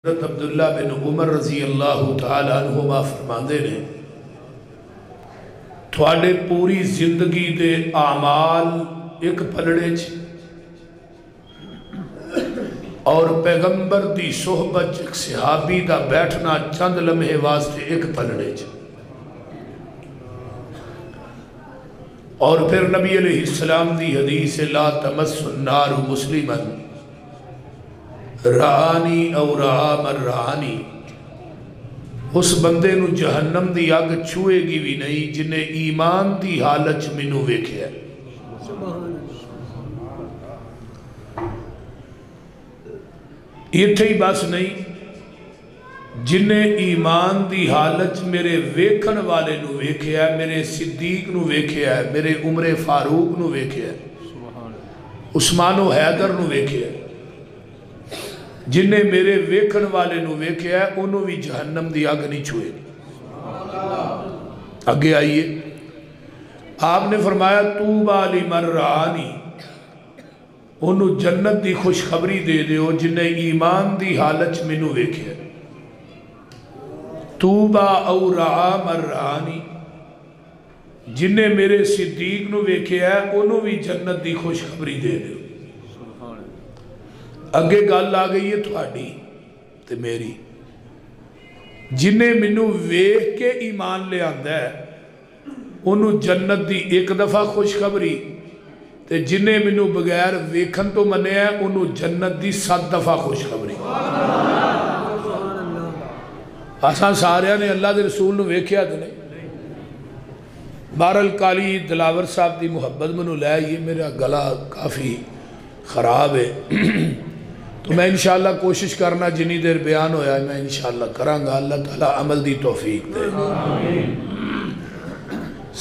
حضرت عبداللہ بن عمر رضی اللہ تعالیٰ عنہما فرماندے نے تھوڑے پوری زندگی دے اعمال ایک پلڑے چ اور پیغمبر دی صحبت ایک صحابی دا بیٹھنا چند لمحے واسطے ایک پلڑے چ اور پھر نبی علیہ السلام دی حدیث لا تمس النار مسلماً رانی او رہا من رانی، اس بندے نو جہنم دی آگ چھوئے گی بھی نہیں جنہیں ایمان دی حالت منو ویکھے ہے۔ یہ تھی بس نہیں، جنہیں ایمان دی حالت میرے ویکھن والے نو ویکھے ہے، میرے صدیق نو ویکھے ہے، میرے عمر فاروق نو ویکھے ہے، عثمان و حیدر نو ویکھے ہے، جنہیں میرے ویکھن والے نو ویکھے ہے انہوں بھی جہنم دی آگ نہیں چھوئے گی۔ آگے آئیے، آپ نے فرمایا توبہ لمن رآنی، انہوں جنت دی خوشخبری دے دیو جنہیں ایمان دی حالت منو ویکھے ہے۔ توبہ او رآ من رآنی، جنہیں میرے صدیق نو ویکھے ہے انہوں بھی جنت دی خوشخبری دے دیو۔ اگے گل آ گئی ہے تھوڑی تے میری، جنہیں منو ویکھ کے ایمان لے آندا ہے انہوں جنت دی ایک دفعہ خوشخبری، تے جنہیں منو بغیر ویکھن تو منے ہے انہوں جنت دی 7 دفعہ خوشخبری۔ آسان سارے نے اللہ دے رسول نو ویکھیا تے نہیں۔ بہرحال کالی دلاور صاحب دی محبت منو لے، یہ میرا گلا کافی خراب ہے تو میں انشاءاللہ کوشش کرنا جنی دیر بیان ہویا ہے میں انشاءاللہ کرانگا، اللہ تعالیٰ عمل دی توفیق دے۔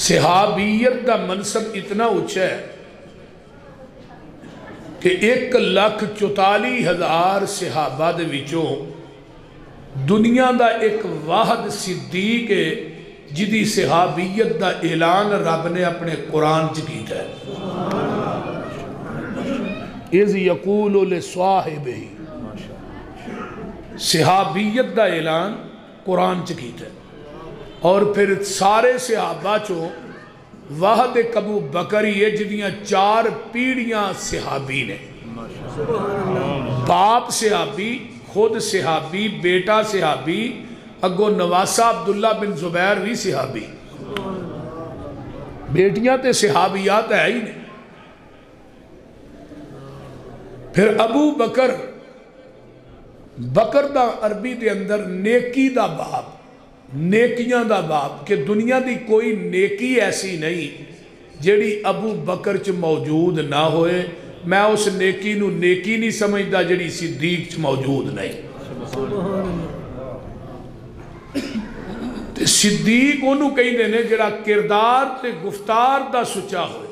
صحابیت دا منصب اتنا اچھا ہے کہ 1,44,000 صحابہ دے وچوں دنیا دا ایک واحد صدیق ہے جدی صحابیت دا اعلان رب نے اپنے قرآن چ کیتا ہے۔ اِذْ يَقُولُ لِصَاحِبِهِ، صحابیت دا اعلان قرآن چ کیتا ہے، اور پھر سارے صحابہ چو واحد ابو بکر ہی ہے جدیاں 4 پیڑیاں صحابی نے، باپ صحابی، خود صحابی، بیٹا صحابی، اگو نواسہ عبداللہ بن زبیر بھی صحابی، بیٹیاں تے صحابیات ہے ہی نہیں۔ پھر ابو بکر، بکر دا عربی دے اندر نیکی دا باپ، نیکیاں دا باپ، کہ دنیا دی کوئی نیکی ایسی نہیں جیڑی ابو بکر چ موجود نہ ہوئے، میں اس نیکی نو نیکی نہیں سمجھدا جیڑی صدیق چ موجود نہیں۔ تے صدیق انہوں کہیں دینے جیڑا کردار تے گفتار دا سچا ہوئے۔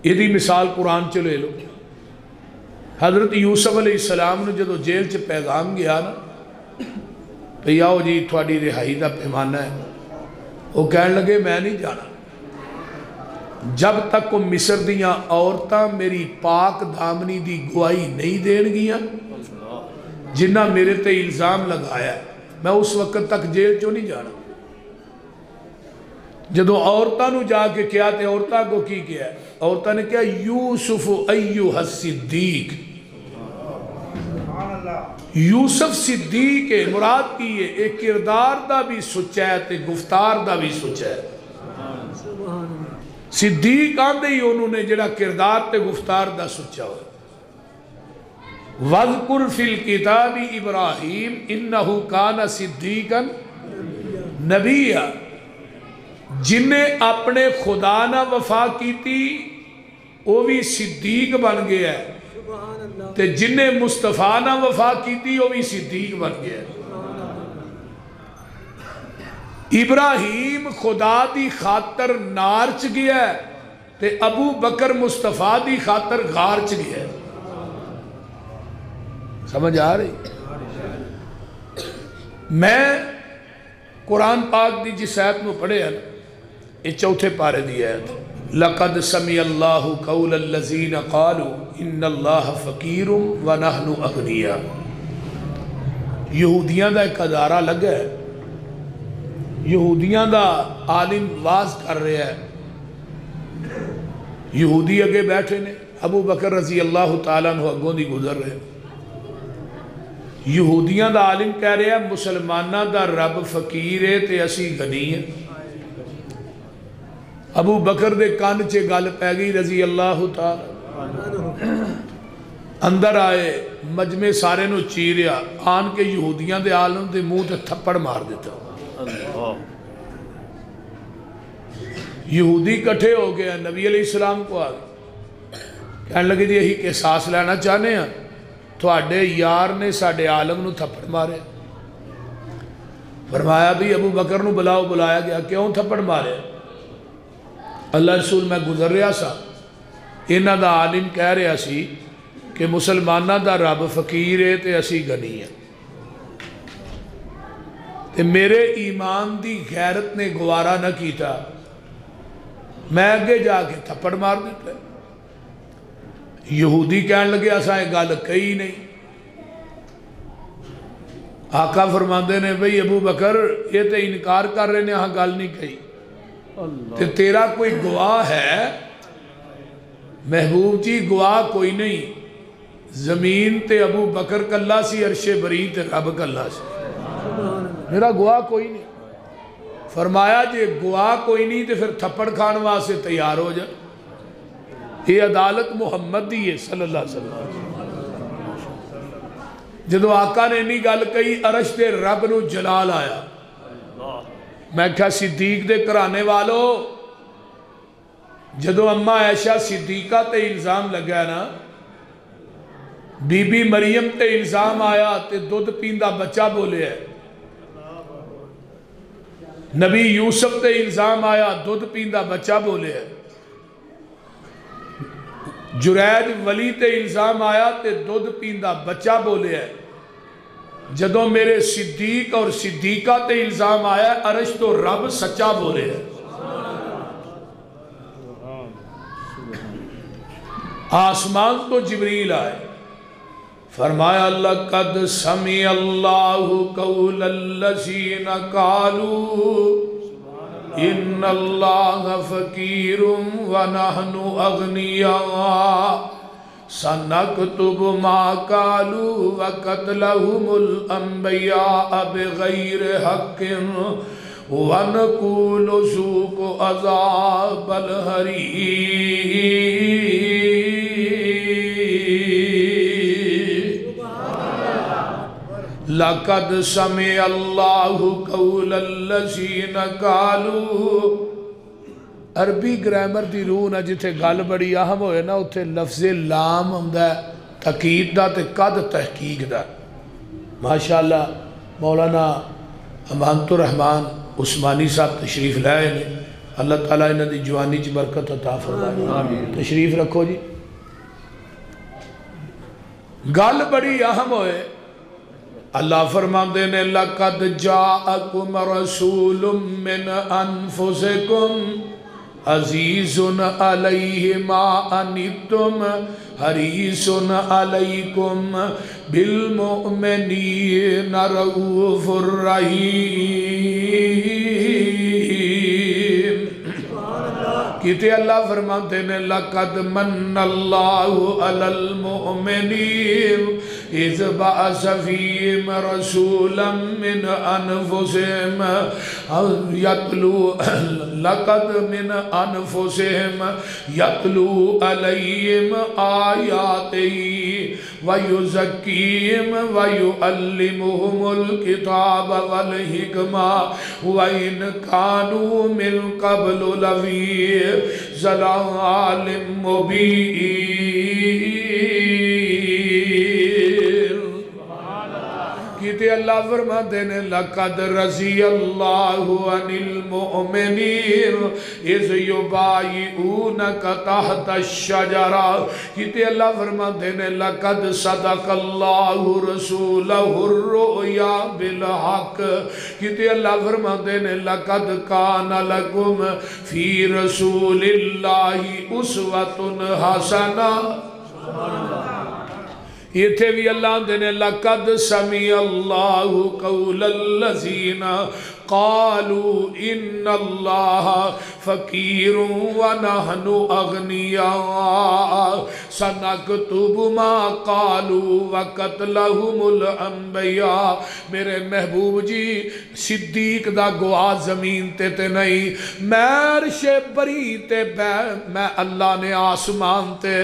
یہ دی مثال قرآن چلے لو، حضرت یوسف علیہ السلام نے جدو جیل چ پیغام گیا نا پہ آؤ جی تھوڑی رہائی دا پیمانہ ہے، وہ کہنے لگے میں نہیں جانا جب تک وہ مصر دیاں عورتاں میری پاک دامنی دی گواہی نہیں دین گیاں جنہ میرے تے الزام لگایا ہے، میں اس وقت تک جیل چو نہیں جانا۔ جدو عورتاں نو جا کے کیا تے عورتاں کو کی کیا ہے، عورتاں نے کیا یوسف ایوہ الصدیق، یوسف صدیق ہے، مراد کی ہے ایک کردار دا بھی سچا ہے تے گفتار دا بھی سچا ہے۔ صدیق آندے ہی انہوں نے جڑا کردار تے گفتار دا سچا ہوئے۔ وَذْكُرْ فِي الْكِتَابِ ابراہیم اِنَّهُ كَانَ صِدِّيقًا نَبِيًّا، جنہیں اپنے خدا نہ وفا کی تھی وہ بھی صدیق بن گیا ہے، تے جنہیں مصطفیٰ نہ وفا کی تھی وہ بھی صدیق بن گیا ہے۔ ابراہیم خدا دی خاطر نار چ گیا ہے تے ابو بکر مصطفیٰ دی خاطر غار چ گیا ہے۔ سمجھ آ رہی؟ میں قرآن پاک دی جس آیت میں پڑھے ہیں یہ 4 پارے دی آیت ہے، لقد سمع اللہ قول الذین قالوا ان اللہ فقیر ونحن اغنیاء. یہودیاں دا ایک ادارہ لگا ہے، یہودیاں دا عالم واز کر رہا ہے. یہودی اگے بیٹھے نے، ابو بکر رضی اللہ تعالیٰ عنہ اگوں دی گزر رہے. یہودیاں دا عالم کہہ رہا ہے مسلمانہ دا رب فقیر ہے تے اسی غنی ہے. ابو بکر دے کان چے گل پہ گئی رضی اللہ تعالیٰ. اندر آئے، مجمع سارے نو چیریا، آن کے یہودیاں دے عالم دے منہ تے تھپڑ مار دیتا. یہودی کٹھے ہو گیا، نبی علیہ السلام کو آگئے، کہنے لگے جی یہی کہ احساس لینا چاہنے ہیں تھوڑے یار نے ساڑھے عالم نو تھپڑ مارے. فرمایا بھی ابو بکر نو بلایا گیا، کیوں تھپڑ مارے؟ اللہ رسول میں گزر رہا سا، انہاں دا عالم کہہ رہا سی کہ مسلمانہ دا رب فقیر ہے تے اسی غنی ہے. تے میرے ایمان دی غیرت نے گوارا نہ کیتا، میں اگے جا کے تھپڑ مار دیتا. یہودی کہنے لگے اساں ایک گل کہی نہیں. آقا فرماندے نے بھئی ابو بکر یہ تے انکار کر رہے نے، ہاں گل نہیں کہی. تے تیرا کوئی گواہ ہے؟ محبوب جی گواہ کوئی نہیں، زمین تے ابو بکر کلا سی، عرش بری تے رب کلا سی، میرا گواہ کوئی نہیں. فرمایا جی گواہ کوئی نہیں تے پھر تھپڑ کھان واسطے تیار ہو جائے. یہ عدالت محمد دی ہے صلی اللہ علیہ وسلم. جدو آقا نے نہیں گل کہی، عرش تے رب نو جلال آیا. میں کہا صدیق دے کرانے والو، جدو اماں عائشہ صدیقہ تے الزام لگا نا، بی بی مریم تے الزام آیا تے دودھ پیندہ بچہ بولے ہے. نبی یوسف تے الزام آیا دودھ پیندہ بچہ بولے ہے. جرید ولی تے الزام آیا تے دودھ پیندہ بچہ بولے ہے. جدو میرے صدیق اور صدیقہ تے الزام آیا عرش تو رب سچا بولے ہے. آسمان تو جبریل آئے، فرمایا لقد سمع اللہ قول الذین قالوا ان اللہ فقیر ونحن اغنیاء سنکتب ما قالوا وقتلہم الانبیاء بغیر حق ونقول ذوقوا عذاب الحریق. لقد سمع اللہ قول الذین قالوا. عربی گرامر دی روح نہ جتھے گل بڑی اہم ہوئے نا اتھے لفظ لام ہوندہ ہے تاکید دا تے قد تحقیق دا. ماشاءاللہ مولانا امانت الرحمن عثمانی صاحب تشریف لائے نے، اللہ تعالیٰ انہاں دی جوانی چ برکت عطا فرمائے. تشریف رکھو جی. گل بڑی اہم ہوئے. اللہ فرماندے نے لَقَدْ جَاءَكُمْ رَسُولٌ مِّنْ أَنفُسِكُمْ عزیزٌ علیہ ما عنتم حریص علیکم بالمؤمنین رؤوف الرحیم. کہتے اللہ فرماتے ہیں لَقَدْ مَنَّ اللَّهُ عَلَى الْمُؤْمِنِينَ اِذْ بَعَثَ فِيهِمْ رَسُولًا مِّنْ أَنفُسِهِمْ لَقَدْ مِنْ أَنفُسِهِمْ يَتْلُو عَلَيْهِمْ آيَاتِهِ وَيُزَكِّيهِمْ وَيُعَلِّمُهُمُ الْكِتَابَ وَالْحِكْمَةَ وَإِنْ كَانُوا مِنْ قَبْلُ لَفِي ضَلَالٍ مُبِينٍ. کہتے کہ اللہ فرماتے ہیں لَقَدْ رَضِيَ اللَّهُ عَنِ الْمُؤْمِنِينَ اِذْ يُبَايِعُونَكَ تَحْتَ الشَّجَرَةِ کہتے اللہ فرماتے ہیں لَقَدْ صَدَقَ اللَّهُ رَسُولَهُ الرُّؤْيَا بِالْحَقِّ کہتے اللہ فرماتے ہیں لَقَدْ كَانَ لَكُمْ فِي رَسُولِ اللَّهِ أُسْوَةٌ حَسَنَةٌ یہ تھے بھی اللہ دینے لَقَدْ سَمِعَ اللَّهُ قَوْلَ الَّذِينَ قَالُوا إِنَّ اللَّهَ فَقِيرٌ وَنَحْنُ أَغْنِيَاءُ سَنَكْتُبُ مَا قَالُوا وَقَتْلَهُمُ الْأَنْبِيَاءُ میرے محبوب جی صدیق دا گواہ زمین تے نہیں میں عرش بری تے میں اللہ نے آسمان تے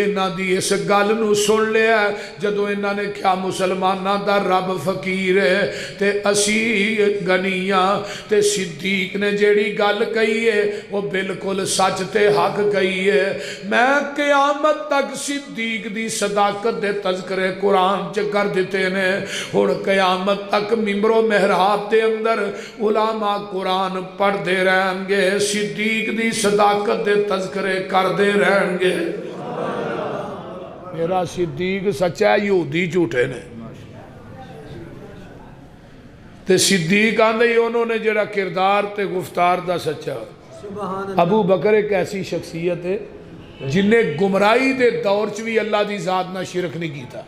انہاں دی اس گل نو سن لیا جدو انہاں نے کیا مسلمانہ دا رب فقیر ہے تے اسی غنیاں تے صدیق نے جیڑی گل کہی ہے وہ بالکل سچ تے حق کہی ہے میں قیامت تک صدیق دی صداقت دے تذکرے قرآن چ کر دیتے نے اور قیامت تک ممبر و محراب دے اندر علماء قرآن پڑھ دے رہیں گے صدیق دی صداقت دے تذکرے کر دے رہیں گے میرا صدیق سچا ہے یہودی جھوٹے نے تے صدیق آندے ہی انہوں نے جڑا کردار تے گفتار دا سچا ابو بکر ایک ایسی شخصیت ہے جن نے گمرائی دے دور چ بھی اللہ دی ذات نہ شرک نہیں کیتا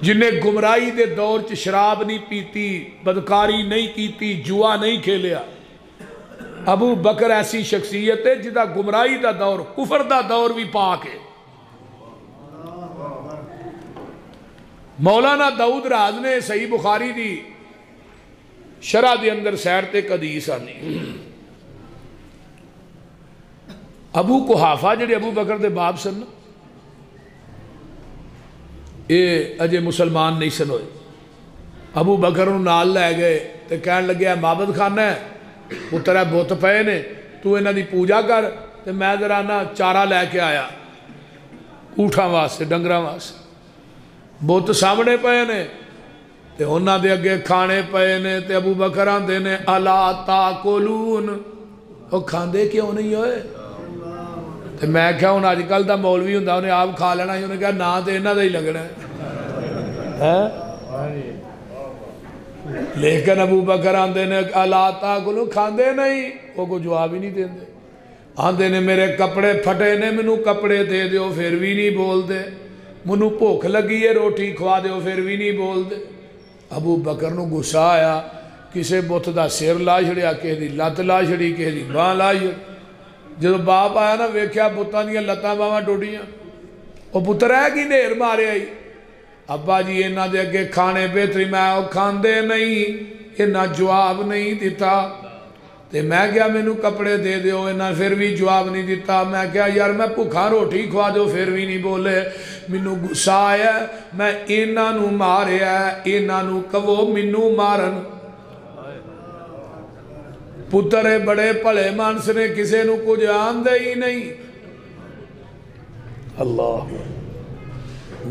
جن نے گمرائی دے دور چ شراب نہیں پیتی بدکاری نہیں کیتی جوا نہیں کھیلیا ابو بکر ایسی شخصیت ہے جدا گمرائی دا دور کفر دا دور بھی پاک ہے مولانا داؤد راز نے صحیح بخاری دی شرح دے اندر سیر تے حدیث آنی ابو قحافہ جڑے ابو بکر دے باپ سن اے اجے مسلمان نہیں سن ہوئے ابو بکر نو نال لے گئے تے کہن لگے معبد خانہ ہے پتر ہے بت پے نے تو انہاں دی پوجا کر تے میں ذرا نا چارہ لے کے آیا اونٹاں واسطے ڈنگراں واسطے بت سامنے پے نے تے انہاں دے اگے کھانے پے نے تے ابو بکر آندے نے الا تاکلون او کھاندے کیوں نہیں ہوئے تے میں کہا ہن اج کل دا مولوی ہوندا انہیں آپ کھا لینا ہی انہیں کہا نا تے انہاں دا ہی لگنا ہے لیکن ابو بکر آندے نے الا تاکلون کھاندے نہیں وہ کو جواب ہی نہیں دیندے آندے نے میرے کپڑے پھٹے نے منو کپڑے دے دیو پھر بھی نہیں بول دے منو بھوک لگی ہے روٹی کھوا دیو پھر بھی نہیں بول دے ابو بکر نو غصہ آیا کسے بت دا سر لا چھڑیا کسی دی لت لا چھڑی کسی دی باں لا چھڑی جدو باپ آیا نا ویکھیا بتاں دیاں لتاں باواں ٹوٹیاں او پتر ہے کی ڈھیر مارے آئی ابا جی انہاں دے اگے کھانے بہتری میں او کھاندے نہیں انہاں جواب نہیں دیتا تے میں کیا مینوں کپڑے دے دیو انہاں پھر بھی جواب نہیں دیتا میں کیا یار میں بھوکھا روٹی کھوا دیو پھر بھی نہیں بولے مینوں غصہ آیا میں انہاں نو ماریا انہاں نو کہو مینوں مارن پتر بڑے بھلے مانس نے کسے نو کچھ آندے ہی نہیں اللہ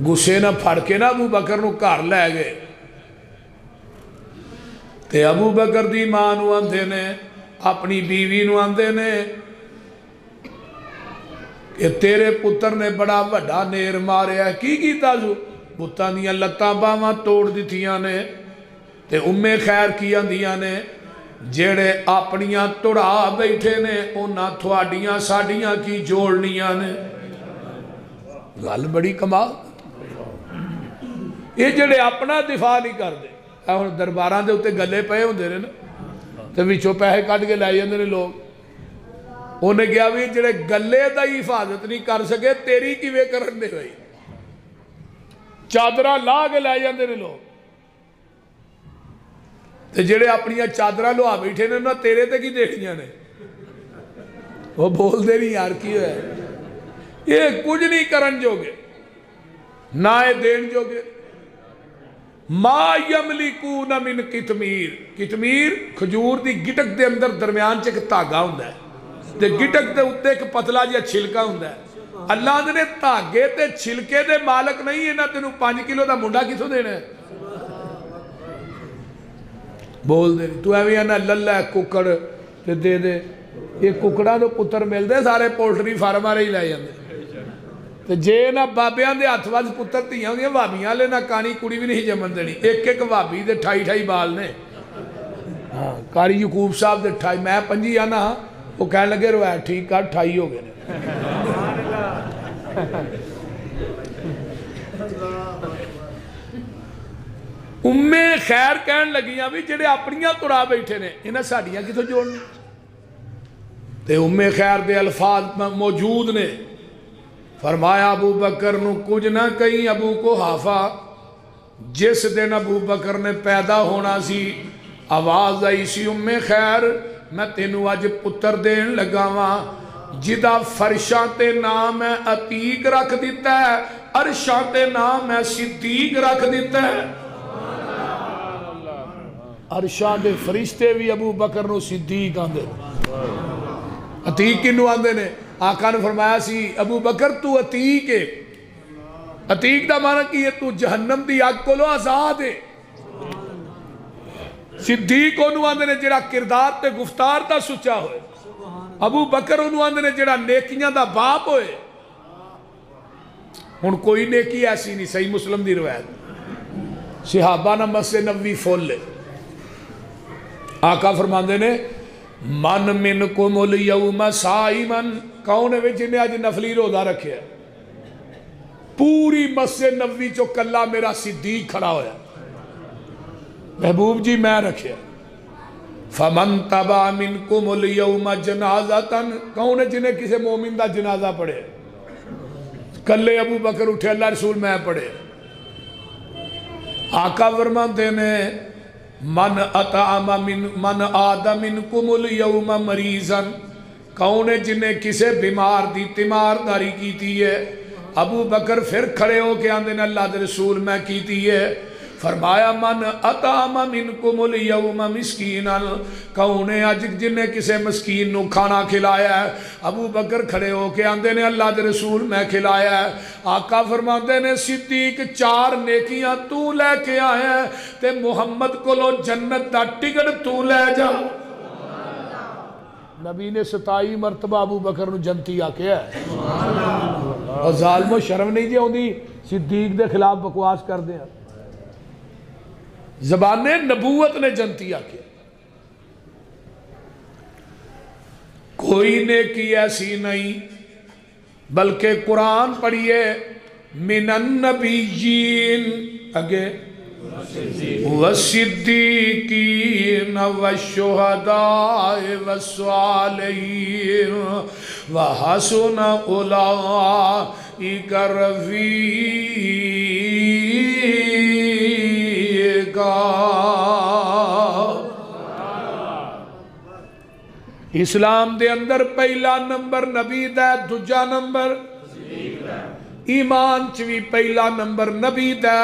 غصے نہ پھڑ کے نا ابو بکر نو گھر لے گئے تے ابو بکر دی ماں نو آندے نے اپنی بیوی نو آندے نے کہ تیرے پتر نے بڑا بڑا نیر ماریا ہے کی کیتا جو بتاں دیاں لتاں باواں توڑ دتیاں نے تے امے خیر کیاں دیاں نے جیڑے اپنیاں توڑا بیٹھے نے انہاں تھوڑیاں ساڑیاں کی جوڑنیاں نے گل بڑی کمال یہ جڑے اپنا دفاع نہیں کر دے اور درباراں دے اتے گلے پے ہوندے نے نا تے وچوں پیسے کٹ کے لے جاندے نے لوگ انہیں کہا بھی جڑے گلے دا ہی حفاظت نہیں کر سکے تیری کیویں کرن دے بھائی چادرہ لا کے لے جاندے نے لوگ تے جڑے اپنی چادرہ لوا بیٹھے نے نا تیرے تے کی دیکھنیاں نے وہ بول دے نہیں یار کی ہے یہ کچھ نہیں کرن جو گے نہ دین جو گے ما یملکون من کتمیر کتمیر کھجور دی گٹک دے اندر درمیان چ ایک دھاگا ہوندا ہے تے گٹک دے اوتے ایک پتلا جہا چھلکا ہوندا ہے اللہ نے دھاگے تے چھلکے دے مالک نہیں ہے نا تینوں 5 کلو دا منڈا کتوں دینا ہے بول دے تو ایویں آنا للہ ککڑ تے دے دے یہ ککڑا تو پتر مل دے سارے پولٹری فارم والے ہی لے جاندے تے جے نہ بابیاں دے ہاتھ وچ پتر دھیاں ہوندیاں بھابیاں لے نہ کانی کڑی بھی نہیں جمن دینی ایک ایک بھابی دے 28 بال نے ہاں قاری یعقوب صاحب دے 28 میں 25 آنا وہ کہنے لگے روایت ٹھیک کر 28 ہو گئے خیر کہن لگیاں بھی جڑے اپنیاں ترا بیٹھے نے انہاں ساڈیاں کتھوں جوڑنے تے خیر دے الفاظ موجود نے فرمایا ابو بکر نو کچھ نہ کہیں ابو کو حافا جس دن ابو بکر نے پیدا ہونا سی آواز آئی سی خیر میں تینوں اج پتر دین لگا وا جدا فرشاں تے نام ہے عتیق رکھ دیتا ہے عرشاں تے نام ہے صدیق رکھ دیتا ہے عرشاں دے فرشتے بھی ابو بکر نو صدیق آندے عتیق کنو آندے نے آقا نے فرمایا سی ابو بکر تو عتیق ہے عتیق دا معنی کی ہے تو جہنم دی آگ کو لو آزاد ہے صدیق انہوں آندے نے جڑا کردار تے گفتار دا سچا ہوئے ابو بکر انہوں آندے نے جڑا نیکیاں دا باپ ہوئے ہن کوئی نیکی ایسی نہیں صحیح مسلم دی روایت صحابہ نہ مسجد نبوی فول لے آقا فرماندے نے من منکم الیوم صائمن کون ہے جنہیں آج نفلی روزہ رکھے ہے پوری مسجد نبوی چو کلا میرا صدیق کھڑا ہویا محبوب جی میں رکھے فمن تبع منکم الیوم جنازتن کون ہے جنہیں کسی مومن دا جنازہ پڑھے کلے ابو بکر اٹھے اللہ رسول میں پڑھے آقا فرماندے نے من اطعم من آدم منکم الیوم مریضن کون ہے جنہیں کسے بیمار دی تیمارداری کیتی ہے ابو بکر پھر کھڑے ہو کے آندے نے اللہ دے رسول میں کیتی ہے فرمایا من اطعم منکم الیوم مسکینا کون ہے آج جنہیں کسے مسکین نو کھانا کھلایا ہے ابو بکر کھڑے ہو کے آندے نے اللہ دے رسول میں کھلایا ہے آقا فرماندے نے صدیق 4 نیکیاں تو لے کے آئے ہیں تے محمد کو لو جنت دا ٹکٹ تو لے جا نبی نے 27 مرتبہ ابو بکر نو جنتی آکے ہے اور ظالم و شرم نہیں جی ہوندی صدیق دے خلاف بکواس کر دیں زبان نبوت نے جنتی آکے کوئی نیکی ایسی نہیں بلکہ قرآن پڑھیے من النبیین اگے والصدیقین والشہداء والصالحین وحسن اولئک رفیقا اسلام دے اندر پہلا نمبر نبی دا دوجا نمبر ایمان چوی پہلا نمبر نبی دا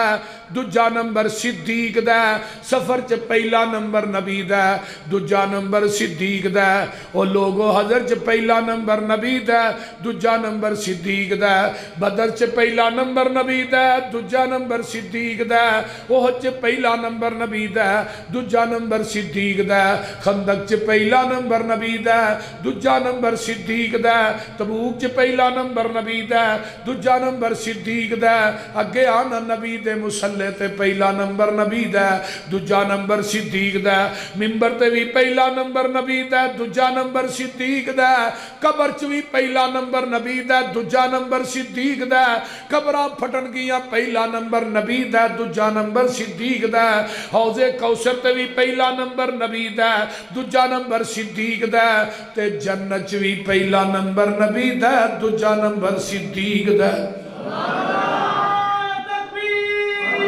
دوجا نمبر صدیق دا سفر چ پہلا نمبر نبی دا دوجا نمبر صدیق دا او لوگو حضر چ پہلا نمبر نبی دا دوجا نمبر صدیق دا بدر چ پہلا نمبر نبی دا دوجا نمبر صدیق دا احد چ پہلا نمبر نبی دا دوجا نمبر صدیق دا خندق چ پہلا نمبر نبی دا دوجا نمبر صدیق دا تبوک چ پہلا نمبر نبی دا دوجا نمبر صدیق دا اگے آنا نبی دے مسلح تے پہلا نمبر نبی دا دوجا نمبر صدیق دا ممبر تے بھی پہلا نمبر نبی دا دوجا نمبر صدیق دا قبر چ بھی پہلا نمبر نبی دا دوجا نمبر صدیق دا قبراں پھٹن گیاں پہلا نمبر نبی دا دوجا نمبر صدیق دا حوض کوثر تے بھی پہلا نمبر نبی دا دوجا نمبر صدیق دا تے جنت چ بھی پہلا نمبر نبی دا دوجا نمبر صدیق دا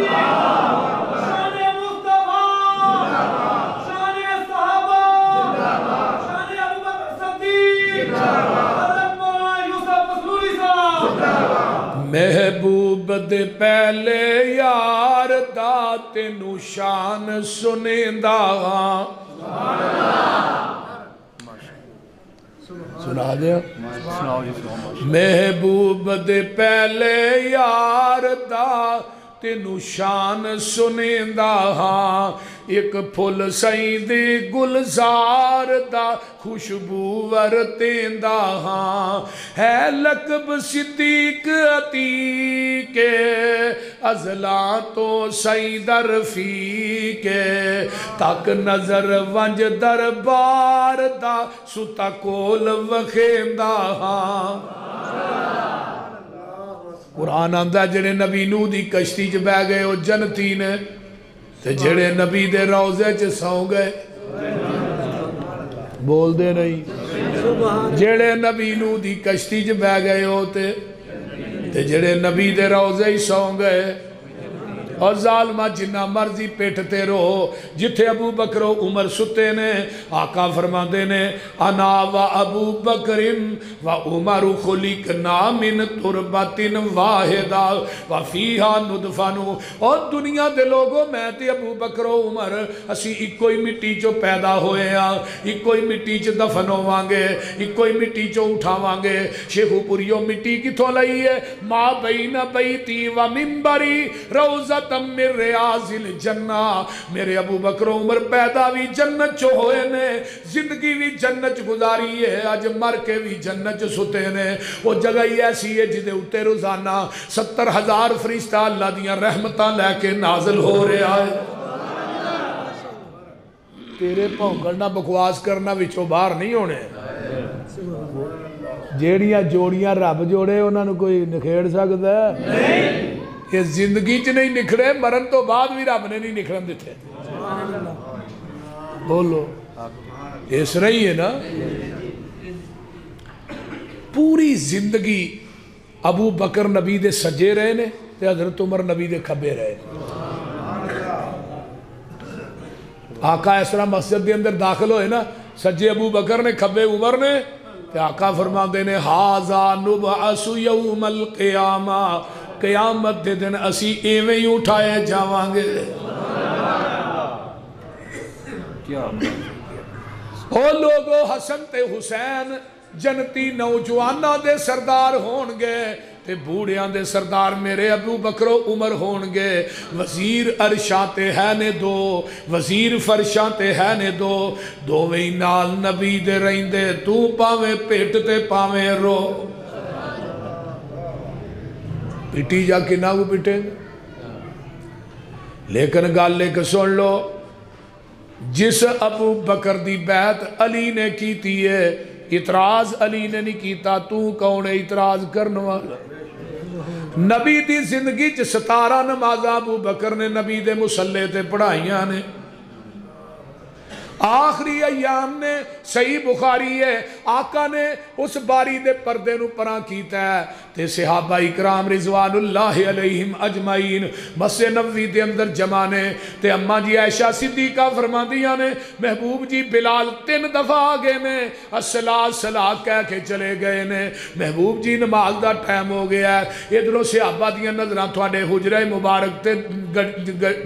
شان مصطفیٰ شان صحابہ شان ابو بکر صدیق حضرت مولانا یوسف مصلوری صاحب محبوب دے پہلے یار دا تینو شان سنیں دا سبحان اللہ سنا دیا سناؤ جی سناؤ محبوب دے پہلے یار دا تینو شان سنیندا ہاں ایک پھل سیدی گلزار دا خوشبو ورتیندا ہاں ہے لقب صدیق عتیق ازلاں تو سید رفیق تک نظر ونج دربار دا ستا کول وکھیندا ہاں قرآن آندہ جڑے نبی نو دی کشتی چ بہ گئے وہ جنتی نے تے جڑے نبی دے روزے چ سو گئے بول دے نہیں جڑے نبی نو دی کشتی چ بہ گئے ہو تے جڑے نبی دے روزے ہی سو گئے اور ظالمہ جنہ مرضی پیٹھتے رہو جتھے ابو بکر و عمر ستے نے آقا فرما دینے انا و ابو بکرم و عمر خلقنا من تربت واحدہ و فیہا ندفنو اور دنیا دے لوگوں میں تے ابو بکر و عمر اسی ایک کوئی مٹی چو پیدا ہوئے ہیں ایک کوئی مٹی چو دفن ہوانگے ایک کوئی مٹی چو اٹھاوانگے شیخو پوریو مٹی کی تھو لئی ہے ما بین بیتی و منبری روزت من ریاض الجنہ میرے ابو بکر و عمر پیدا بھی جنت چو ہوئے نے زندگی بھی جنت گزاری ہے آج مر کے بھی جنت ستے نے وہ جگہ ہی ایسی ہے جدے اتے روزانہ 70,000 فرشتہ اللہ دیاں رحمتاں لے کے نازل ہو رہا ہے تیرے پونکڑنا بکواس کرنا وچوں باہر نہیں ہونے جیڑیاں جوڑیاں رب جوڑے انہاں نو کوئی نکھیڑ سکتا ہے نہیں یہ زندگی چ نہیں نکھڑے مرن تو بعد بھی رب نے نہیں نکھڑن دیتے بولو اس رہی ہے نا پوری زندگی ابو بکر نبی دے سجے رہے نے تے حضرت عمر نبی دے کھبے رہے آقا اس طرح مسجد دے اندر داخل ہوئے نا سجے ابو بکر نے کھبے عمر نے تے آقا فرما دینے ہاذا نبعث یوم القیامہ قیامت دے دن اسی ایویں ہی اٹھائے جاوانگے او لوگو حسن تے حسین جنتی نوجوانہ دے سردار ہونگے تے بوڑیاں دے سردار میرے ابو بکر و عمر ہونگے وزیر عرشاں تے ہے نے دو وزیر فرشاں تے ہے نے دو وہی نال نبی دے رہندے تو پاویں پیٹ تے پاویں رو پیٹی جا کے نہ وہ پیٹیں گے لیکن گال لے کے سن لو جس ابو بکر دی بیعت علی نے کی تھی ہے اعتراض علی نے نہیں کیتا تو کون ہے اعتراض کرنے والا نبی دی زندگی چ 17 نمازاں ابو بکر نے نبی دے مصلے تے پڑھائیاں نے آخری ایام نے صحیح بخاری ہے آقا نے اس باری دے پردے نو پران کیتا ہے تے صحابہ اکرام رضوان اللہ علیہم اجمعین مسجد نبوی دے اندر جمانے تے اماں جی عائشہ صدیقہ فرما دیا نے محبوب جی بلال 3 دفعہ آگے نے الصلاۃ کہہ کے چلے گئے نے محبوب جی نماز دا ٹائم ہو گیا ہے ادھروں صحابہ دیاں نظراں تھوڑے حجرہ مبارک تے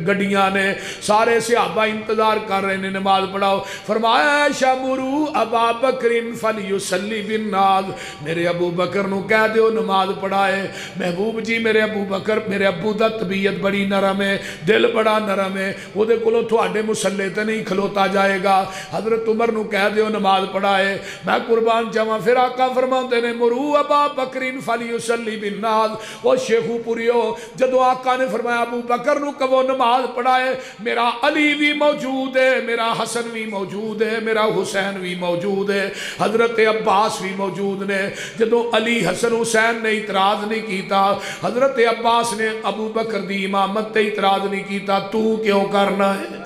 گڈیاں نے سارے صحابہ انتظار کر رہے نے نماز پڑھاؤ فرمایا شمرو ابا بکرین فلیسلی بالناز میرے ابو بکر نو کہہ دیو نماز پڑھائے محبوب جی میرے ابو بکر میرے ابو دا طبیعت بڑی نرم ہے دل بڑا نرم ہے وہ دے کلو تھوڑے مسلے تے نہیں کھلوتا جائے گا حضرت عمر نو کہہ دیو نماز پڑھائے میں قربان جاواں پھر آقا فرماندے نے مرو ابا بکرین فلیسلی بالناز او شیخو پوریو جدو آقا نے فرمایا ابو بکر نو کہ وہ نماز پڑھائے میرا علی بھی موجود ہے میرا حسن بھی موجود ہے میرا حسین بھی موجود ہے حضرت عباس بھی موجود نے جدو علی حسن حسین نے اعتراض نہیں کیتا حضرت عباس نے ابو بکر دی امامت تے اعتراض نہیں کیتا تو کیوں کرنا ہے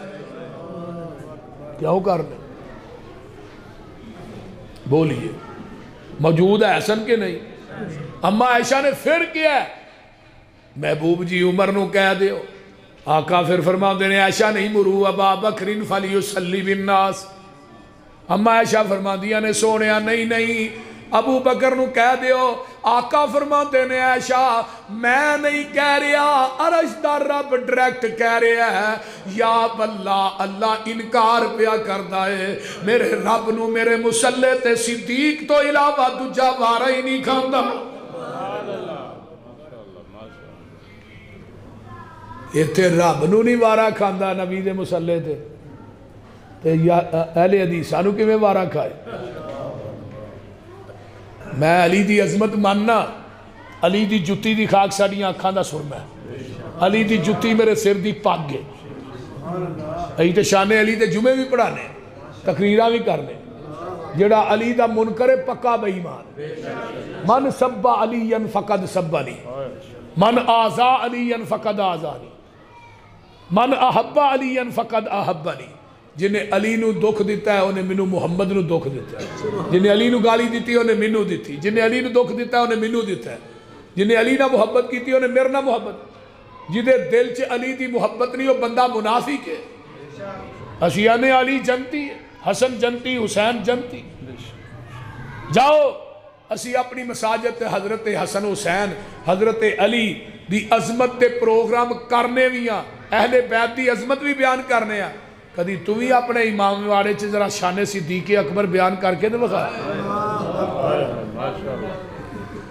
کیوں کرنا بولیے موجود ہے حسن کے نہیں اما عائشہ نے پھر کیا ہے محبوب جی عمر نو کہہ دیو آقا پھر فرما دینے عائشہ نہیں مرو ابا بکرین فلیسلی بالناس اما عائشہ فرما دیا نے سونیا نہیں ابو بکر نو کہہ دیو آقا فرماتے نے عائشہ میں نہیں کہہ رہا عرش دا رب ڈائریکٹ کہہ رہا ہے یا اللہ اللہ انکار پیا کردا ہے میرے رب نو میرے مصلی تے صدیق تو علاوہ دوجا وارا ہی نہیں کھاندا ایتھے رب نو نہیں وارا کھاندا نبی دے مصلی تے اہل حدیث سانو کیویں وارا کھائے میں علی دی عظمت ماننا علی دی جتی دی خاک ساڑیاں آنکھاں دا سرما ہے علی دی جتی میرے سر دی پاگ ہے ائی تے شان علی دے جمعے بھی پڑھانے تقریرہ بھی کرنے جڑا علی دا منکر پکا بے ایمان من سب علی فقد سب علی من آزا علی فقد آزانی من احب علی فقد احب علی جنہیں علی نو دکھ دیتا ہے انہیں منو محمد نو دکھ دیتا ہے جنہیں علی نو گالی دیتی ہے انہیں منو دیتی جنہیں علی نو دکھ دیتا ہے انہیں منو دیتا ہے جنہیں علی نہ محبت کیتی انہیں میرے نہ محبت جنہیں دل چ علی دی محبت نہیں وہ بندہ منافق ہے اشیاء نے علی جنتی ہے حسن جنتی حسین جنتی جاؤ اسی اپنی مساجد حضرت حسن حسین حضرت علی دی عظمت دے پروگرام کرنے بھی ہیں اہل بیت دی عظمت بھی بیان کرنے ہیں کدی تو بھی اپنے امام واڑے چ ذرا شان صدیق اکبر بیان کر کے دے بخا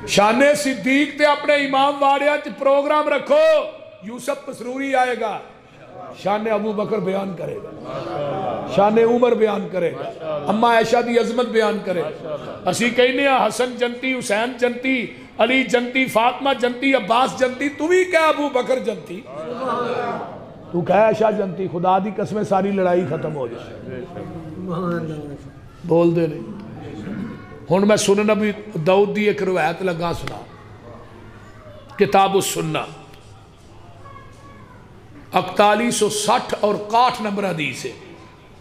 شان صدیق تے اپنے امام واڑے چ پروگرام رکھو یوسف پسروری آئے گا شان ابو بکر بیان کرے گا شان عمر بیان کرے گا اما عائشہ دی عظمت بیان کرے گا اسی کہنے ہیں حسن جنتی حسین جنتی علی جنتی فاطمہ جنتی عباس جنتی تو بھی کہہ ابو بکر جنتی تو کہہ عائشہ جنتی خدا دی قسمیں ساری لڑائی ختم ہو جائے بول دے نہیں ہن میں سنن نبی داؤد دی ایک روایت لگا سنا کتاب السنہ 4160 اور 61 نمبر حدیث ہے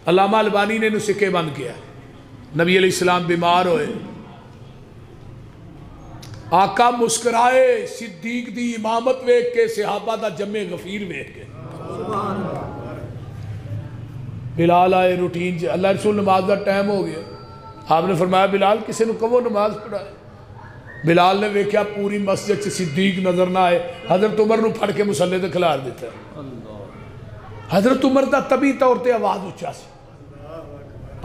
علامہ البانی نے انہوں سکے بند کیا نبی علیہ السلام بیمار ہوئے آقا مسکرائے صدیق دی امامت ویکھ کے صحابہ دا جمع غفیر ویکھ کے بلال آئے روٹین سے اللہ رسول نماز دا ٹائم ہو گیا آپ نے فرمایا بلال کسی نے کہو نماز پڑھائے بلال نے ویکھیا پوری مسجد سے صدیق نظر نہ آئے حضرت عمر نو پھڑ کے مصلی تے کھلار دیتا ہے حضرت عمر دا طبی طور تے آواز اچھا سی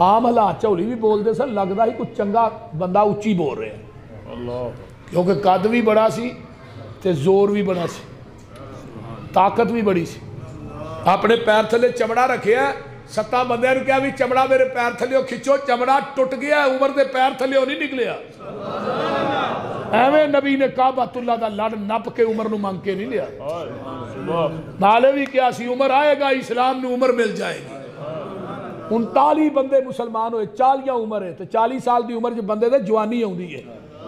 عام حالات چولی بھی بول دے سن لگدا ہی کچھ چنگا بندہ اچھی بول رہے ہیں کیونکہ قد بھی بڑا سی تے زور بھی بڑا سی طاقت بھی بڑی سی اپنے پیر تھلے چمڑا رکھے ہے 7 بندے نے کہا بھی چمڑا میرے پیر تھلے کھچو چمڑا ٹوٹ گیا ہے عمر دے پیر تھلے نہیں نکلیا ایویں نبی نے کعبۃ اللہ دا لڑ نپ کے عمر نو مانگ کے نہیں لیا نالے بھی کیا سی عمر آئے گا اسلام نو عمر مل جائے گی 39 بندے مسلمان ہوئے 40 عمر ہے تو 40 سال دی عمر جو بندے دے جوانی ہوندی ہے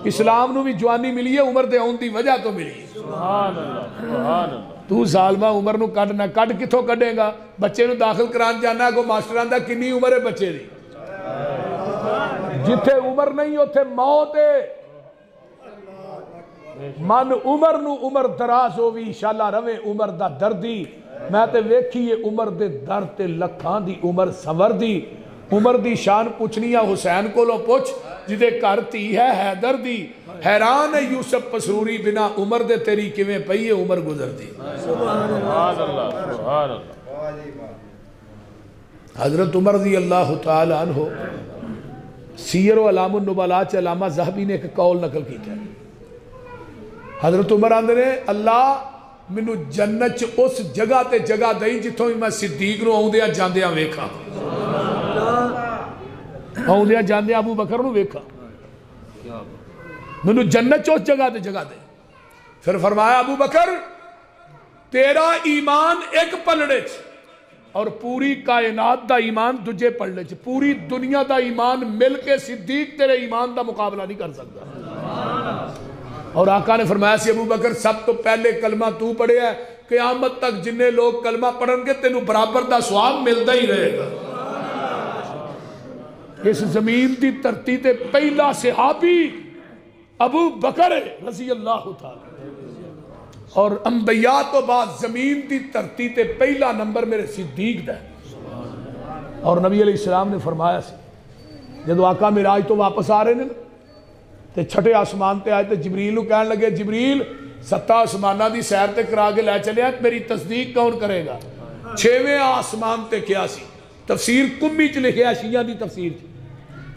اسلام نو بھی جوانی ملی ہے عمر دے ہون دی وجہ تو ملی ہے سبحان اللہ تو ظالمہ عمر نو کڈ نہ کڈ کتھوں کڈے گا بچے نو داخل کران جانا کو ماسٹر آندا کنی عمر ہے بچے دی جتھے عمر نہیں اوتھے موت ہے من عمر نو عمر دراز ہووی انشاءاللہ روے عمر دا دردی میں تے ویکھی یہ عمر دے در تے لکھان دی عمر سور دی عمر دی شان پوچھنی ہے حسین کو لو پوچھ جدے کرتی ہے حیدر دی حیران ہے یوسف پسروری بنا عمر دے تیری کیویں پئی ہے عمر گزر دی سبحان اللہ حضرت عمر رضی اللہ تعالی عنہ سیر و علام النبلاء چ علامہ ذہبی نے ایک قول نقل کیتا ہے حضرت عمر آندے نے اللہ منو جنت چ اس جگہ تے جگہ دئی جتھوں میں صدیق نو آوندیاں جاندیاں ویکھاں آوندیاں جاندیاں ابو بکر نو ویکھاں منو جنت چ اس جگہ تے جگہ دے پھر فرمایا ابو بکر تیرا ایمان ایک پلڑے چ اور پوری کائنات دا ایمان دجے پلڑے چ پوری دنیا دا ایمان مل کے صدیق تیرے ایمان دا مقابلہ نہیں کر سکتا اور آقا نے فرمایا سی ابو بکر سب تو پہلے کلمہ تو پڑھے ہے قیامت تک جنہیں لوگ کلمہ پڑھن گے تینوں برابر دا ثواب ملتا ہی رہے گا اس زمین دی دھرتی تے پہلا صحابی ابو بکر رضی اللہ تعالی اور انبیاء تو بعد زمین دی دھرتی تے پہلا نمبر میرے صدیق دا اور نبی علیہ السلام نے فرمایا سی جدو آقا معراج تو واپس آ رہے ہیں تے چھٹے آسمان تے آئے تے جبریل نو کہن لگے جبریل 7 آسمانہ دی سیر تے کرا کے لے چلے میری تصدیق کون کرے گا؟ 6ویں آسمان تے کیا سی؟ تفسیر کمی چ لکھیا شیعہ دی تفسیر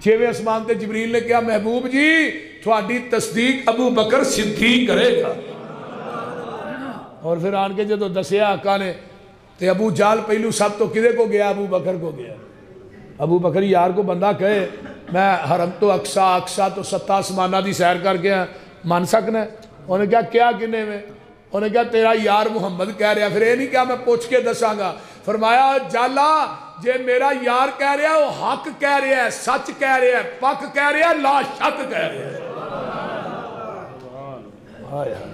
6ویں آسمان تے جبریل نے کہا محبوب جی تھوڑی تصدیق ابو بکر صدیق کرے گا۔ اور پھر آن کے جدو دسیا آقا نے تے ابو جال پہلو سب تو کدے کو گیا؟ ابو بکر کو گیا۔ ابو بکر یار کو بندہ کہے میں حرم تو اقصا تو 7 آسمانہ دی سیر کر گیا مان سکنا؟ انہوں نے کہا کیا کنے میں؟ انہوں نے کہا تیرا یار محمد کہہ رہا، پھر یہ نہیں کہا میں پوچھ کے دساں گا، فرمایا جالا جے میرا یار کہہ رہا ہے وہ حق کہہ رہا ہے، سچ کہہ رہا ہے، پک کہہ رہا ہے، لا شک کہہ رہا ہے۔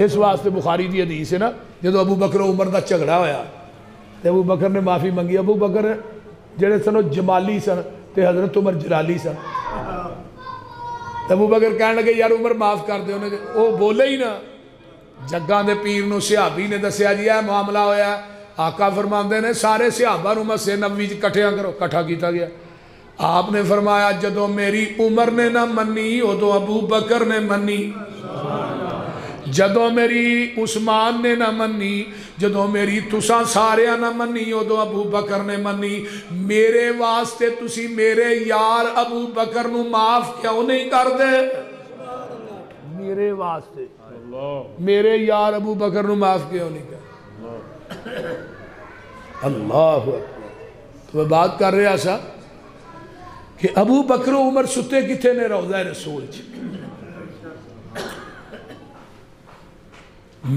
اس واسطے بخاری دی حدیث ہے نا جدو ابو بکر و عمر دا جھگڑا ہویا تے ابو بکر نے معافی منگی۔ ابو بکر جڑے سن وہ جمالی سن تے حضرت عمر جلالی سن۔ ابو بکر کہنے لگے یار عمر معاف کر دے، وہ بولے ہی نا۔ جگاں دے پیر نو صحابی نے دسیا جی اے معاملہ ہویا، آقا فرماندے نے سارے صحابہ نو مسجد نبوی وچ کٹھیاں کرو، کٹھا کیتا گیا۔ آپ نے فرمایا جدو میری عمر نے نہ منی ادو ابو بکر نے منی، جدو میری عثمان نے نہ منی، جدو میری تساں ساریاں نہ منی ادو ابو بکر نے منی۔ میرے واسطے تسی میرے یار ابو بکر نو معاف کیوں نہیں کر دے؟ میرے واسطے میرے یار ابو بکر نو معاف کیوں نہیں کر؟ اللہ اکبر۔ تو میں بات کر رہا سا کہ ابو بکر و عمر ستے کتھے نے روضہ رسول چ؟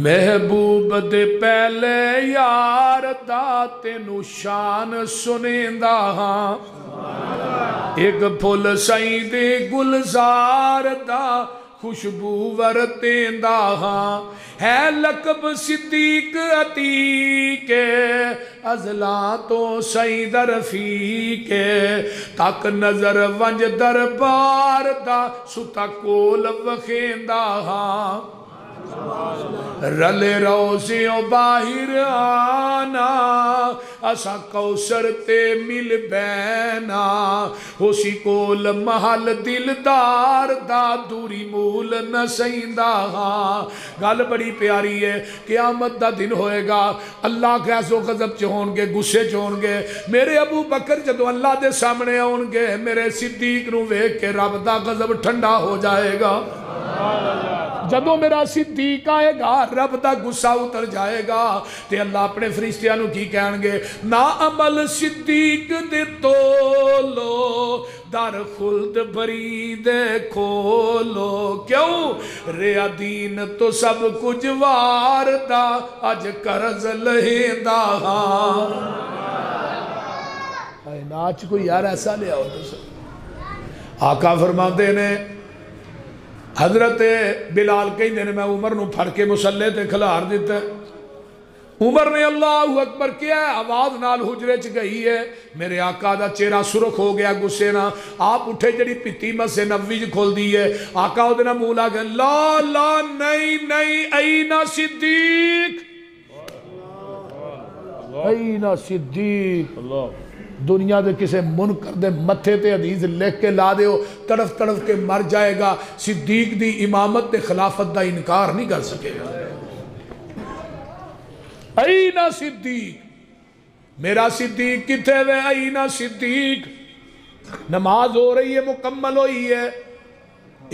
محبوب دے پہلے یار دا تینو شان سنیندا ہاں، ایک پھل سائیں دے گلزار دا خوشبو ورتیندا ہاں، ہے لقب صدیق عتیق ازلاں تو سائیں در رفیق تک نظر ونج دربار دا ستا کول وخیندا ہاں، رلے روزیوں باہر آنا اسا کوثر تے مل بینا، اسی کول محل دلدار دا دوری مول نہ سیندا ہاں۔ گل بڑی پیاری ہے، قیامت دا دن ہوئے گا، اللہ غیظ و غضب چ ہون گے، غصے چ ہون گے۔ میرے ابو بکر جدو اللہ دے سامنے آن گے میرے صدیق نو ویکھ کے رب دا غضب ٹھنڈا ہو جائے گا۔ جدو میرا صدیق آئے گا رب دا غصہ اتر جائے گا تے اللہ اپنے فرشتیاں نو کی کہن گے نا عمل صدیق دے تولو در خلد برید کھولو، کیوں ریا دین تو سب کچھ واردا اج قرض لہندا ہاں۔ ناچ کوئی یار ایسا لے آؤ تو سب آقا فرماتے نے حضرت بلال کہیں دینے میں عمر نو پھڑ کے مسلح تے کھلار دیتا ہے۔ عمر نے اللہ اکبر کیا ہے، آواز نال حجرے چ گئی ہے، میرے آقا دا چہرہ سرخ ہو گیا غصے نہ، آپ اٹھے جڑی پتی مسجد نبوی چ کھول دی ہے، آقا او دینا منہ لا گئے لا لا نہیں نہیں اینا صدیق، اینا صدیق۔ دنیا دے کسے منکر دے متھے تے حدیث لکھ کے لا دے ہو تڑف تڑف کے مر جائے گا، صدیق دی امامت تے خلافت دا انکار نہیں کر سکے گا۔ اینا صدیق، میرا صدیق کتے وے؟ اینا صدیق؟ نماز ہو رہی ہے، مکمل ہوئی ہے،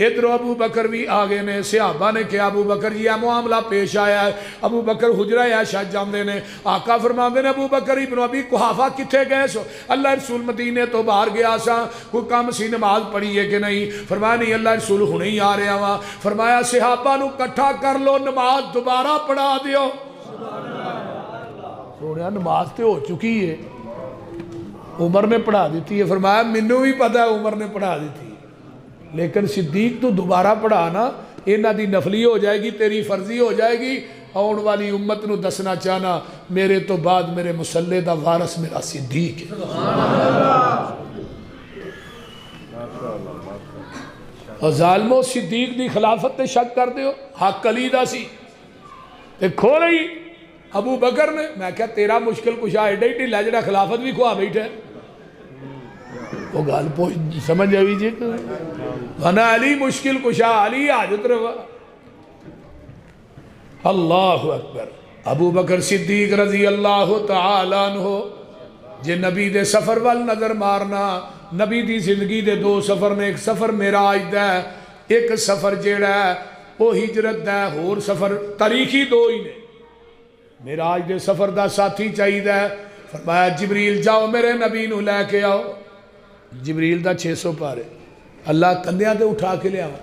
ادھر ابو بکر بھی آگے نے، صحابہ نے کہا ابو بکر یہ معاملہ پیش آیا ہے۔ ابو بکر حجرہ عائشہ جاندے نے، آقا فرماندے نے ابو بکر ابن ابی قحافہ کتھے گئے سو؟ اللہ رسول مدینے تو باہر گیا سا، کوئی کام سی نماز پڑھی ہے کہ نہیں؟ فرمایا نہیں اللہ رسول ہنے ہی آ رہا ہوا۔ فرمایا صحابہ نو کٹھا کر لو نماز دوبارہ پڑھا دیو۔ سونیا نماز تے ہو چکی ہے، عمر نے پڑھا دیتی ہے۔ فرمایا منو بھی پتہ ہے عمر نے پڑھا دیتی ہے، لیکن صدیق تو دوبارہ پڑھانا انہاں دی نفلی ہو جائے گی، تیری فرضی ہو جائے گی۔ آن والی امت نو دسنا چاہنا میرے تو بعد میرے مسلح دا وارث میرا صدیق ہے۔ اور ظالمو صدیق دی خلافت تے شک کر دیو، حق علی دا سی تے کھو رہی ابو بکر نے۔ میں کہا تیرا مشکل کشا ایڈا ہی ٹھلا جڑا خلافت بھی کھوا بیٹھا ہے۔ وہ گل سمجھ آئی جی ورنہ علی مشکل کشا علی حاجت روا اللہ اکبر ابو بکر صدیق رضی اللہ تعالیٰ عنہ جے نبی دے سفر وال نظر مارنا نبی دی زندگی دے دو سفر نے ایک سفر معراج دا ہے ایک سفر جیڑا ہے وہ ہجرت دا ہے اور سفر تاریخی دو ہی نے معراج دے سفر دا ساتھی چاہیے ہے فرمایا جبریل جاؤ میرے نبی نو لے کے آؤ جبریل دا 600 پارے اللہ کندیاں دے اٹھا کے لے آؤ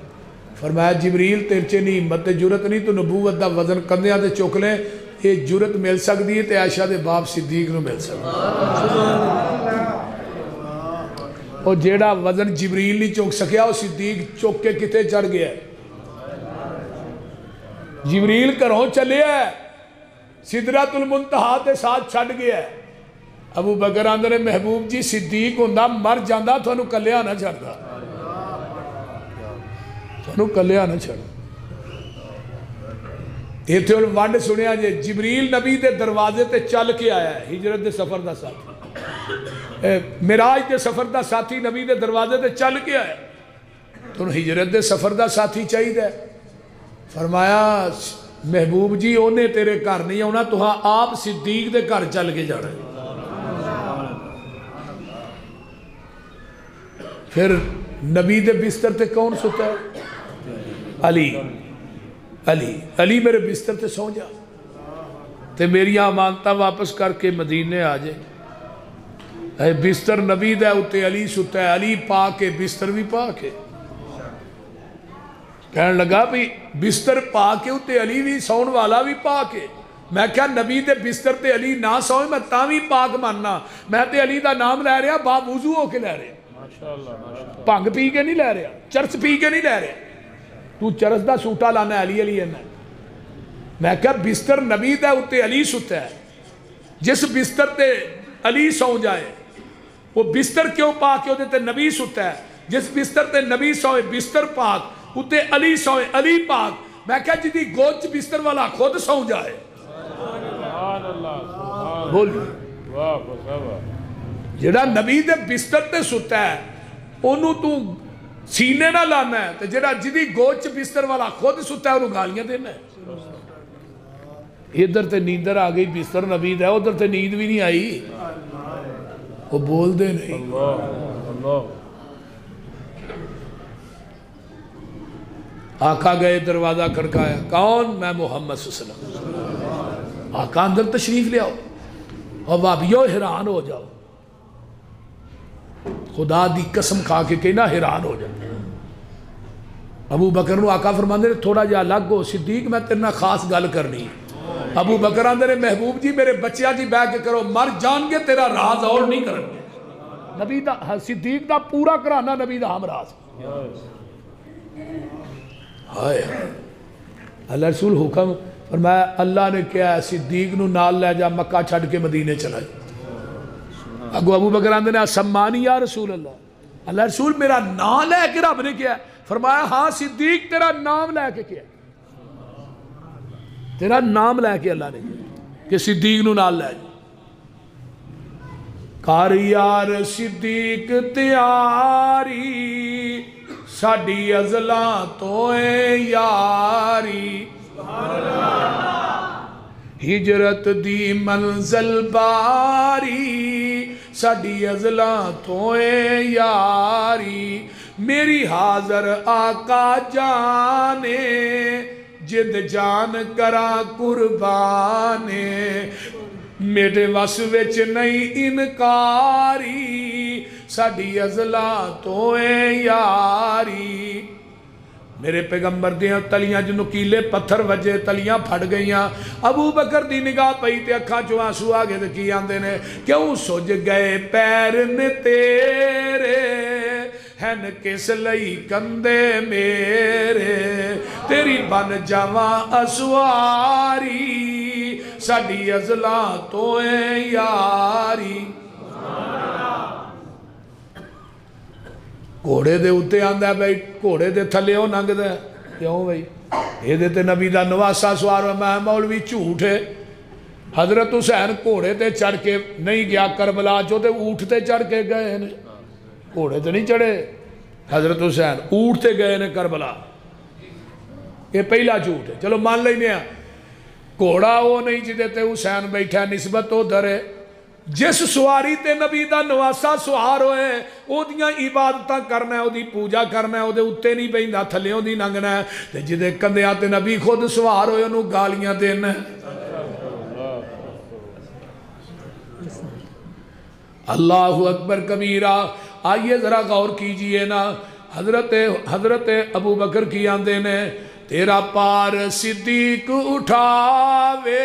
فرمایا جبریل تیرے چے نہیں ہمت جرت نہیں تو نبوت دا وزن کندیاں دے چک لیں یہ جرت مل سکتی ہے تے عائشہ دے باپ صدیق نو مل سکتی اور جیڑا وزن جبریل نہیں چک سکیا وہ صدیق چک کے کتے چڑھ گیا ہے جبریل گھروں چلے ہے سدرۃ المنتہا تے ساتھ چھڈ گیا ہے ابو بکر آندے محبوب جی صدیق ہوندا مر جاندا تھانوں کلیا نہ چھڑدا تھانوں کلیا نہ چھڑ ایتھے ہن ونڈ سنیا جے جبریل نبی دے دروازے تے چل کے آیا ہے ہجرت دے سفر دا ساتھی معراج دے سفر دا ساتھی نبی دے دروازے تے چل کے آیا تو ہجرت دے سفر دا ساتھی چاہیے فرمایا محبوب جی اونے تیرے گھر نہیں آنا تو ہاں آپ صدیق دے گھر چل کے جانا ہے پھر نبی دے بستر تے کون ستا ہے علی علی علی میرے بستر تے سو جا تے میری امانتہ واپس کر کے مدینے آ جائے بستر نبی دے اتے علی ستا ہے علی پا کے بستر بھی پا کے کہنے لگا بھی بستر پا کے اتے علی بھی سون والا بھی پا کے میں کیا نبی دے بستر تے علی نہ سوئے میں تاوی پاک ماننا میں تے علی دا نام لے رہا با وضو ہو کے لے رہا پانگ پی کے نہیں لے رہا چرس پی کے نہیں لے رہا تو چرس دا سوٹا لانا علی علی ہے میں کہا بستر نبی دا اتے علی ستا ہے جس بستر تے علی سو جائے وہ بستر کیوں پاک کے ہوتے نبی ستا ہے جس بستر تے نبی سوئے بستر پاک اتے علی سوئے علی پاک میں کہا جدی گوچ بستر والا خود سو جائے بولی جڑا نبی دے بستر تے ستا ہے انہوں تو سینے نہ لانا ہے تو جڑا جدی گوچ بستر والا خود ستا ہے انہوں گالیاں دینا ہے ادھر تے نیندر آ گئی بستر نبی دا ادھر تے نیند بھی نہیں آئی وہ بول دے نہیں آقا گئے دروازہ کھڑکایا کون میں محمد صلی اللہ علیہ وسلم آقا اندر تشریف لے آؤ اور وابیو حیران ہو جاؤ خدا دی قسم کھا کے کہنا حیران ہو جائے ابو بکر نو آقا فرماندے تھوڑا جا الگ ہو صدیق میں تیرنا خاص گل کرنی ابو بکر آندے محبوب جی میرے بچیاں جی بیٹھ کے کرو مر جان کے تیرا راز اور نہیں کرنگے نبی دا صدیق دا پورا کرانا نبی دا ہم راز ہائے اللہ رسول حکم فرمایا اللہ نے کیا ہے صدیق نو نال لے جا مکہ چھڑ کے مدینے چلا جا ابو بکر آندے نے سمانی یا رسول اللہ اللہ رسول میرا نام لے کے رب نے کیا ہے فرمایا ہاں صدیق تیرا نام لے کے کیا تیرا نام لے کے اللہ نے کیا کہ صدیق نو نال لے جا کار یار صدیق تیاری ساڑی ازلاں تویں یاری ہجرت دی منزل باری ساڑی ازلاں تویں یاری میری حاضر آقا جانے جد جان کرا قربانے میرے وسوچ نہیں انکاری ساڑی ازلاں تویں یاری میرے پیغمبر دیاں تلیاں جو نکیلے پتھر وجے تلیاں پھڑ گئیاں ابو بکر دی نگاہ پئی تے اکھاں چوں آنسو آگے تے کی آندے نے کیوں سج گئے پیر نے تیرے ہن کس لئی کندے میرے تیری بن جاواں اسواری ساڑی ازلاں تویں یاری گھوڑے دے اتے آندہ ہے بھائی گھوڑے دے تھلے ہو ننگ دے کیوں بھائی یہ دیتے نبی دا نواسا سوار میں مولوی جھوٹ ہے حضرت حسین گھوڑے تے چڑھ کے نہیں گیا کربلا جو تے اونٹ تے چڑھ کے گئے ہیں گھوڑے تو نہیں چڑھے حضرت حسین اونٹ تے گئے نے کربلا یہ پہلا جھوٹ ہے چلو مان لینے ہیں گھوڑا وہ نہیں جدے تے حسین بیٹھا نسبت تو درے جس سواری تے نبی دا نواسا سوار ہوئے او دیاں عبادتاں کرنا ہے او دی پوجا کرنا ہے او دے اتے نہیں بہندا تھلیوں دی لنگنا ہے تے جدے کندیاں تے نبی خود سوار ہوئے انہوں گالیاں دینا ہے اللہ اکبر کبیرہ آئیے ذرا غور کیجئے نا حضرت ابو بکر کی آندے نے تیرا پار صدیق اٹھاوے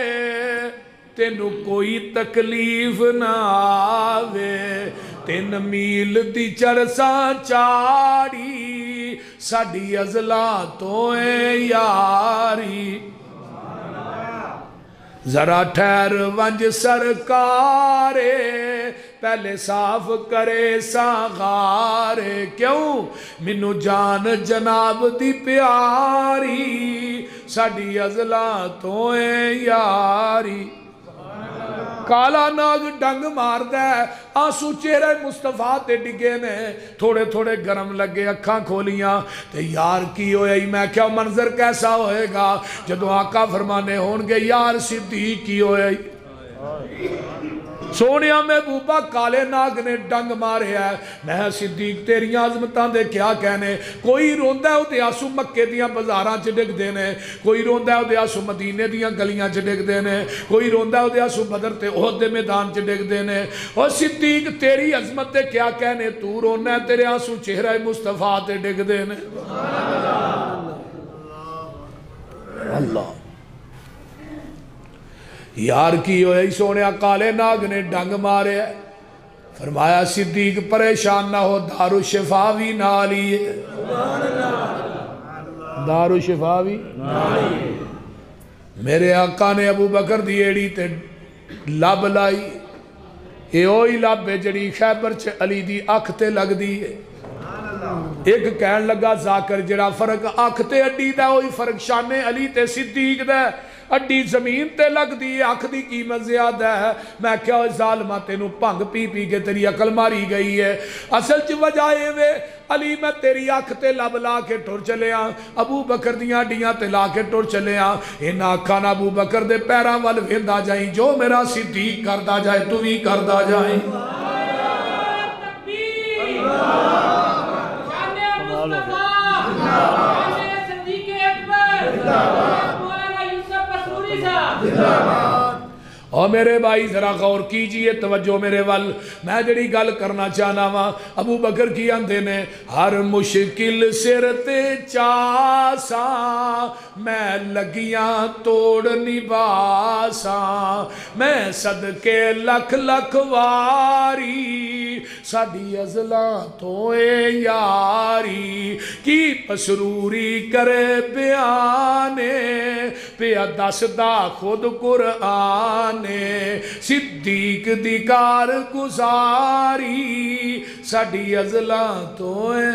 تینو کوئی تکلیف نہ آوے 3 میل دی چرساں چاڑی ساڑی ازلا تو اے یاری ذرا ٹھہر ونج سرکارے پہلے صاف کرے ساغارے کیوں منو جان جناب دی پیاری ساڑی ازلا تو اے یاری کالا ناگ ڈنگ مار دے آنسو چہرے مصطفیٰ تے ڈگے نے تھوڑے تھوڑے گرم لگے اکھاں کھولیاں تے یار کی ہوئے میں کیا منظر کیسا ہوئے گا جدو آقا فرمانے ہونگے یار صدیق کی ہوئے سونیا میں بوبا کالے ناگ نے ڈنگ مارے ہے میں صدیق تیری عظمتاں دے کیا کہنے کوئی روندہ ہے او دے آسو مکے دیاں بزاراں چڈک دینے کوئی روندہ ہے او دے آسو مدینے دیاں گلیاں چڈک دینے کوئی روندہ ہے او دے آسو بدر تے احد دے میدان چڈک دینے اور صدیق تیری عظمت دے کیا کہنے تو رونا ہے تیرے آسو چہرہ مصطفیٰ تے ڈک دینے اللہ یار کی ہوئے سونے کالے ناگ نے ڈنگ مارے ہے فرمایا صدیق پریشان نہ ہو دارالشفا بھی نالی ہے دارالشفا بھی میرے آقا نے ابو بکر دی ایڑی تے لب لائی اے اوئی لب ہے جڑی خیبر چھ علی دی اکھ تے لگ دی ہے ایک کہن لگا ذاکر جڑا فرق اکھ تے اڈی دا ہوئی فرق شان علی تے صدیق دا اڈی زمین تے لگ دی اکھ دی قیمت زیادہ ہے میں کیا ظالمہ تینوں پنگ پی پی کے تیری عقل ماری گئی ہے اصل چ وجہ وے علی میں تیری اکھ تے لب لا کے ٹر چلے ہاں ابو بکر دیاں ڈیاں تے لا کے ٹر چلے ہاں ان آکھاں ابو بکر دے پیراں ول ویندا جائیں جو میرا صدیق کردا جائے تو بھی کردا جائیں اور میرے بھائی ذرا غور کیجئے توجہ میرے ول میں جڑی گل کرنا چاہنا وا ابو بکر کی آندے نے ہر مشکل سر تے چاساں میں لگیاں توڑ نباساں میں صدقے لکھ لکھ واری ساڑی ازلاں تو اے یاری کی پسروری کرے بیانے پیا دس دا خود قرآن صدیق دی کار گزاری ساڑی ازلاں تو ہے